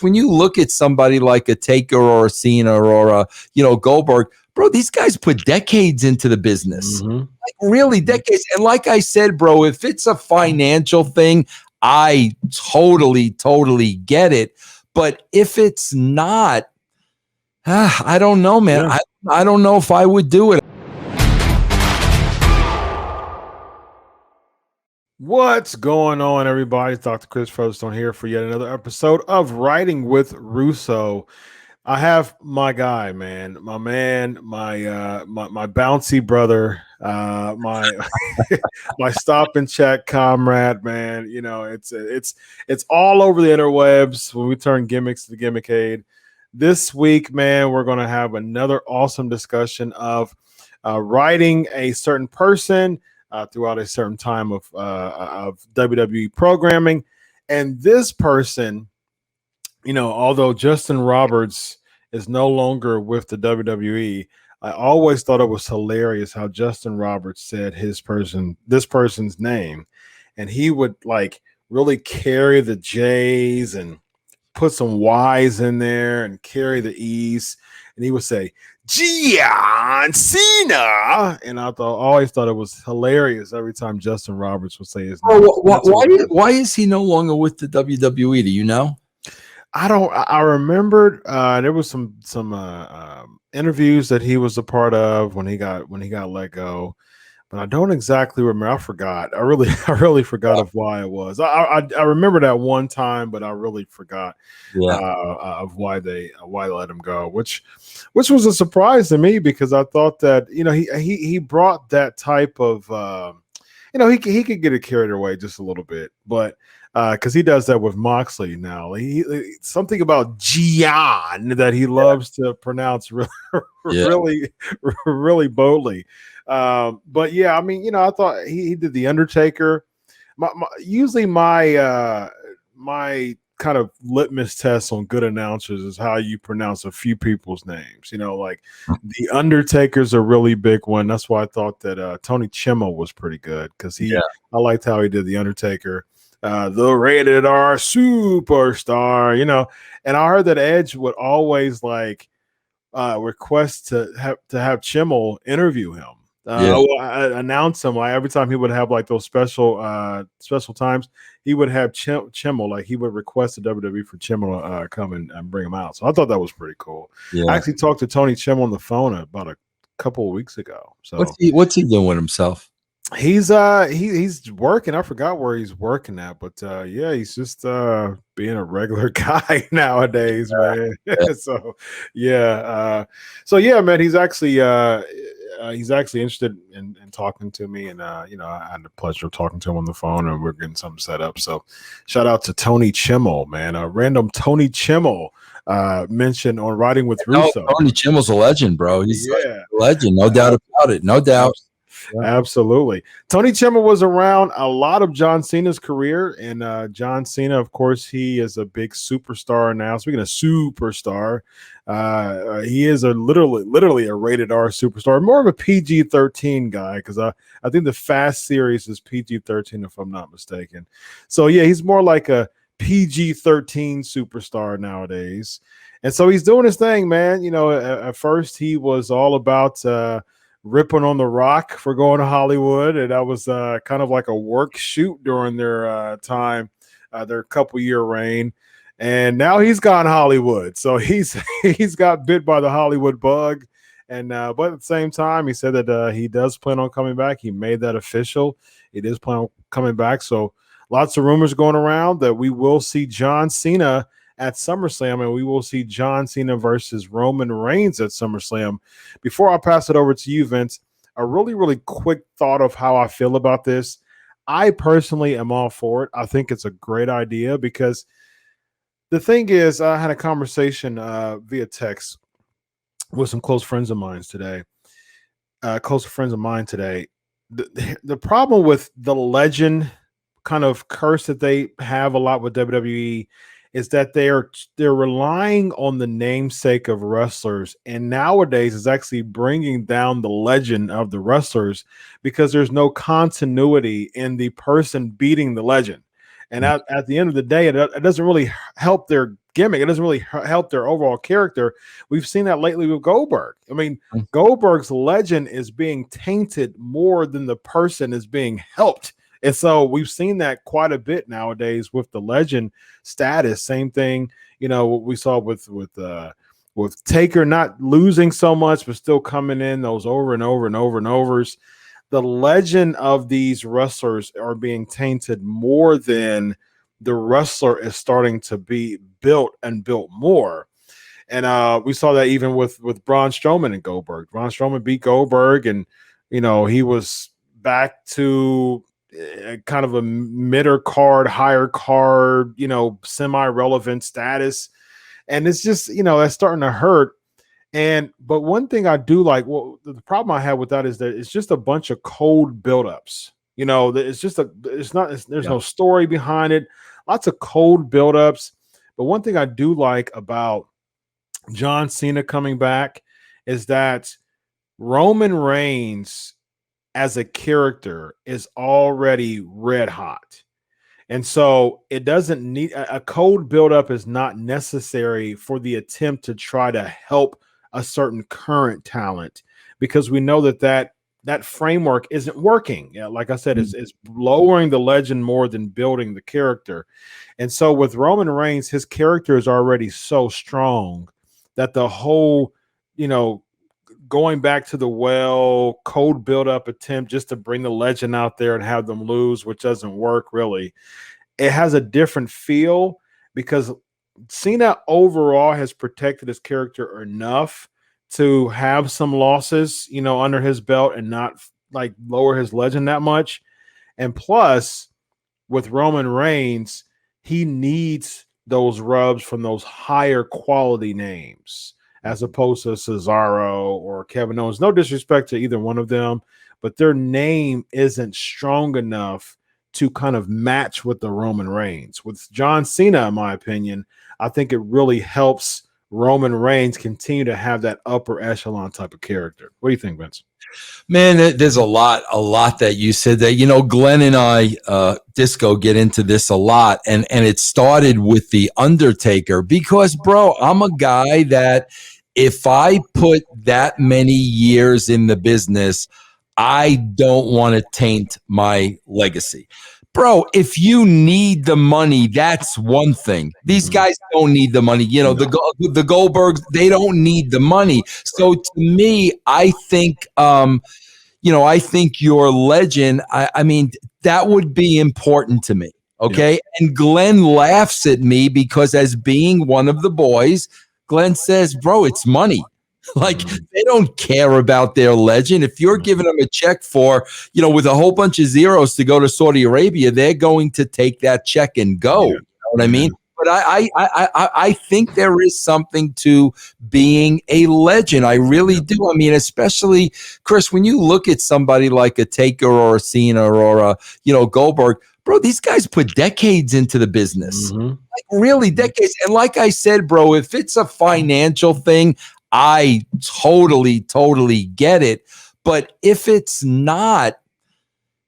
when you look at somebody like a Taker or a Cena or a Goldberg, bro, these guys put decades into the business, like really decades. And like I said, bro, if it's a financial thing, I totally get it. But if it's not, I don't know, man. Yeah. I don't know if I would do it. What's going on, everybody? It's Dr. Chris Featherstone here for yet another episode of Writing with Russo. I have my guy, man, my bouncy brother, my my stop and check comrade, man. You know, it's all over the interwebs when we turn gimmicks to the gimmickade. This week, man, we're going to have another awesome discussion of writing a certain person throughout a certain time of WWE programming. And this person, you know, although Justin Roberts is no longer with the WWE, I always thought it was hilarious how Justin Roberts said this person's name, and he would like really carry the J's and put some Y's in there and carry the E's, and he would say John Cena, and I always thought it was hilarious every time Justin Roberts would say his name. Why is he no longer with the WWE? Do you know? I remembered there was some interviews that he was a part of when he got let go, but I don't exactly remember. I forgot. I really forgot of why it was. I remember that one time, but I really forgot of why they let him go, which was a surprise to me, because I thought that, you know, he brought that type of you know, he could get it carried away just a little bit, but because he does that with Moxley now. He something about Gian that he loves to pronounce really boldly. But yeah, I mean, you know, I thought he did the Undertaker. Usually my kind of litmus test on good announcers is how you pronounce a few people's names. You know, like the Undertaker's a really big one. That's why I thought that Tony Chimel was pretty good, because I liked how he did the Undertaker. The rated R superstar, you know, and I heard that Edge would always like request to have Chimel interview him. Announce him, like every time he would have like those special times, he would have Chimel, like he would request the WWE for Chimel to come and bring him out. So I thought that was pretty cool. I actually talked to Tony Chimel on the phone about a couple of weeks ago. So what's he doing with himself? He's working. I forgot where he's working at, but yeah, he's just being a regular guy nowadays, man. So yeah, man, he's actually interested in talking to me, and you know, I had the pleasure of talking to him on the phone, and we're getting something set up. So shout out to Tony Chimel, man. Random Tony Chimel mentioned on Writing with Russo. Tony Chimel's a legend, bro. He's like a legend, no doubt about it. No doubt. Absolutely. Tony Chimel was around a lot of John Cena's career, and John Cena, of course, he is a big superstar now. Speaking of superstar, he is literally a rated R superstar, more of a PG-13 guy, because I think the Fast series is PG-13 if I'm not mistaken. So yeah, he's more like a PG-13 superstar nowadays, and so he's doing his thing, man. You know, at first he was all about ripping on The Rock for going to Hollywood, and that was kind of like a work shoot during their time, their couple year reign. And now he's gone Hollywood, so he's got bit by the Hollywood bug. And but at the same time, he said that he does plan on coming back. He made that official. He does plan on coming back. So lots of rumors going around that we will see John Cena at SummerSlam, and we will see John Cena versus Roman Reigns at SummerSlam. Before I pass it over to you, Vince, a really quick thought of how I feel about this. I personally am all for it. I think it's a great idea, because the thing is, I had a conversation via text with some close friends of mine today. The problem with the legend kind of curse that they have a lot with WWE is that they're relying on the namesake of wrestlers, and nowadays is actually bringing down the legend of the wrestlers, because there's no continuity in the person beating the legend. And at the end of the day, it doesn't really help their gimmick. It doesn't really help their overall character. We've seen that lately with Goldberg. I mean, Goldberg's legend is being tainted more than the person is being helped. And so we've seen that quite a bit nowadays with the legend status. Same thing, what we saw with Taker not losing so much, but still coming in those over and over and over and overs. The legend of these wrestlers are being tainted more than the wrestler is starting to be built and built more. And we saw that even with Braun Strowman and Goldberg. Braun Strowman beat Goldberg, and he was back to kind of a midder card, higher card, semi-relevant status. And it's just, that's starting to hurt. But one thing I do like, well, the problem I have with that is that it's just a bunch of cold buildups. There's no story behind it. Lots of cold buildups. But one thing I do like about John Cena coming back is that Roman Reigns as a character is already red hot. And so it doesn't need a cold buildup is not necessary for the attempt to try to help a certain current talent, because we know that framework isn't working. Like I said, it's lowering the legend more than building the character. And so with Roman Reigns, his character is already so strong that the whole, going back to the cold build-up attempt just to bring the legend out there and have them lose, which doesn't work really. It has a different feel because Cena overall has protected his character enough to have some losses, under his belt and not like lower his legend that much. And plus, with Roman Reigns, he needs those rubs from those higher quality names as opposed to Cesaro or Kevin Owens. No disrespect to either one of them, but their name isn't strong enough to kind of match with the Roman Reigns. With John Cena, in my opinion, I think it really helps Roman Reigns continue to have that upper echelon type of character. What do you think, Vince? Man, there's a lot that you said that, Glenn and I, Disco, get into this a lot. And it started with the Undertaker because, bro, I'm a guy that if I put that many years in the business, I don't want to taint my legacy. Bro, if you need the money, that's one thing. These guys don't need the money. The Goldbergs, they don't need the money. So to me, I think, I think your legend, I mean, that would be important to me. Okay. Yep. And Glenn laughs at me because as being one of the boys, Glenn says, bro, it's money. Like they don't care about their legend. If you're giving them a check for, with a whole bunch of zeros to go to Saudi Arabia, they're going to take that check and go. Yeah. You know what I mean? But I think there is something to being a legend. I really do. I mean, especially Chris, when you look at somebody like a Taker or a Cena or a Goldberg, bro, these guys put decades into the business. Like really decades. And like I said, bro, if it's a financial thing, I totally get it. But if it's not,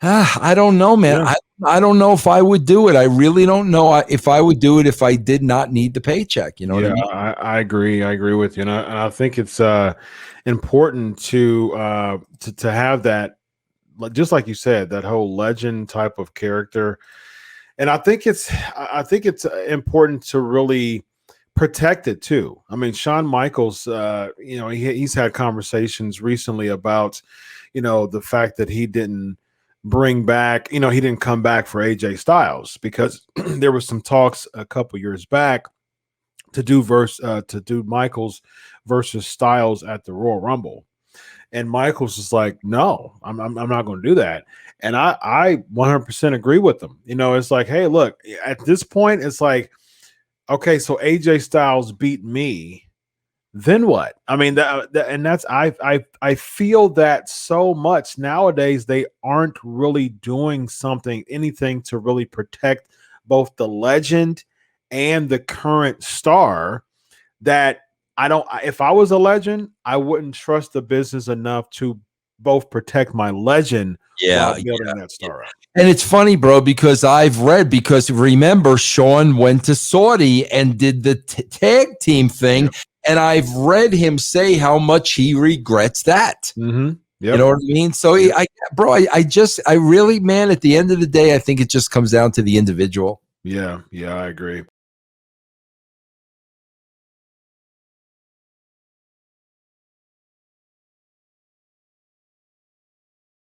I don't know, man. Yeah. I don't know if I would do it. I really don't know if I would do it if I did not need the paycheck. You know what I mean? I agree. I agree with you. And I think it's important to have that, just like you said, that whole legend type of character. And I think it's important to really protect it too. I mean, Shawn Michaels, he's had conversations recently about, the fact that he didn't bring back, he didn't come back for AJ Styles because there was some talks a couple years back to do Michaels versus Styles at the Royal Rumble. And Michaels is like, no, I'm not going to do that. And I 100% agree with them. It's like, hey, look, at this point, it's like, okay, so AJ Styles beat me. Then what? I mean, and that's I feel that so much nowadays they aren't really doing anything to really protect both the legend and the current star. That if I was a legend, I wouldn't trust the business enough to both protect my legend while building that Yeah. star up. And it's funny, bro, because because remember, Sean went to Saudi and did the tag team thing. Yep. And I've read him say how much he regrets that. Mm-hmm. Yep. You know what I mean? So, I really, man, at the end of the day, I think it just comes down to the individual. Yeah, I agree.